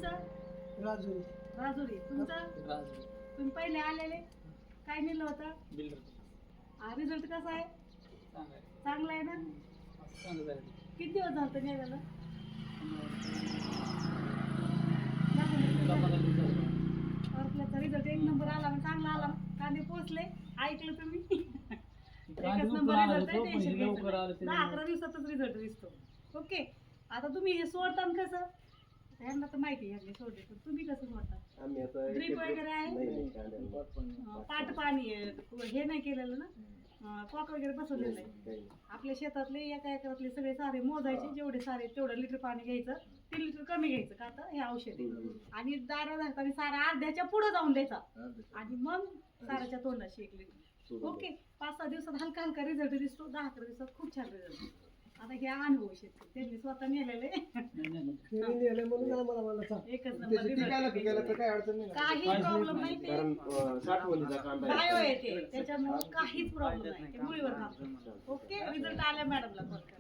तुमचं? राजुरी. राजुरी. तुमचं? तुम्ही पहिले आलेले काय नेलं होतं? रिझल्ट कसा आहे? चांगला आहे ना? किती दिवस झालं नेलेलं? रिझल्ट एक नंबर आला, चांगला आला. कांदे पोचले, ऐकलं तुम्ही? एकच नंबर रिझल्ट आहे, टेन्शन घ्यायचं नाही. 10-11 दिवसातच रिझल्ट दिसतो. ओके. आता तुम्ही हे सोडता कसं? यांना तर माहिती आहे सोडले, पण तुम्ही कसं सोडता? ड्रीप वगैरे आहे? पाट पाणी आहे, हे नाही केलेलं ना? कॉक वगैरे बसवलेलं नाही. आपल्या शेतातले एका एकरातले सगळे सारे मोजायचे, जेवढे सारे तेवढं लिटर पाणी घ्यायचं, 3 लिटर कमी घ्यायचं का तर हे औषध आहे. आणि दारा धरताना सारा अर्ध्याच्या पुढे जाऊन द्यायचा आणि मग साराच्या तोंडाशी 1 लिटर. ओके. 5-6 दिवसात हलका हलका रिझल्ट दिसतो, 10-11 दिवसात खूप छान रिझल्ट. आता हे अनुभव शेतकरी त्यांनी स्वतः नेलेले. एकच नंबर रिझल्ट, काही प्रॉब्लेम नाही. बायो येते त्याच्यामुळे काहीच प्रॉब्लेम नाही, ते मुळीवर खातो. ओके. रिझल्ट आल्या मॅडमला कॉल करा.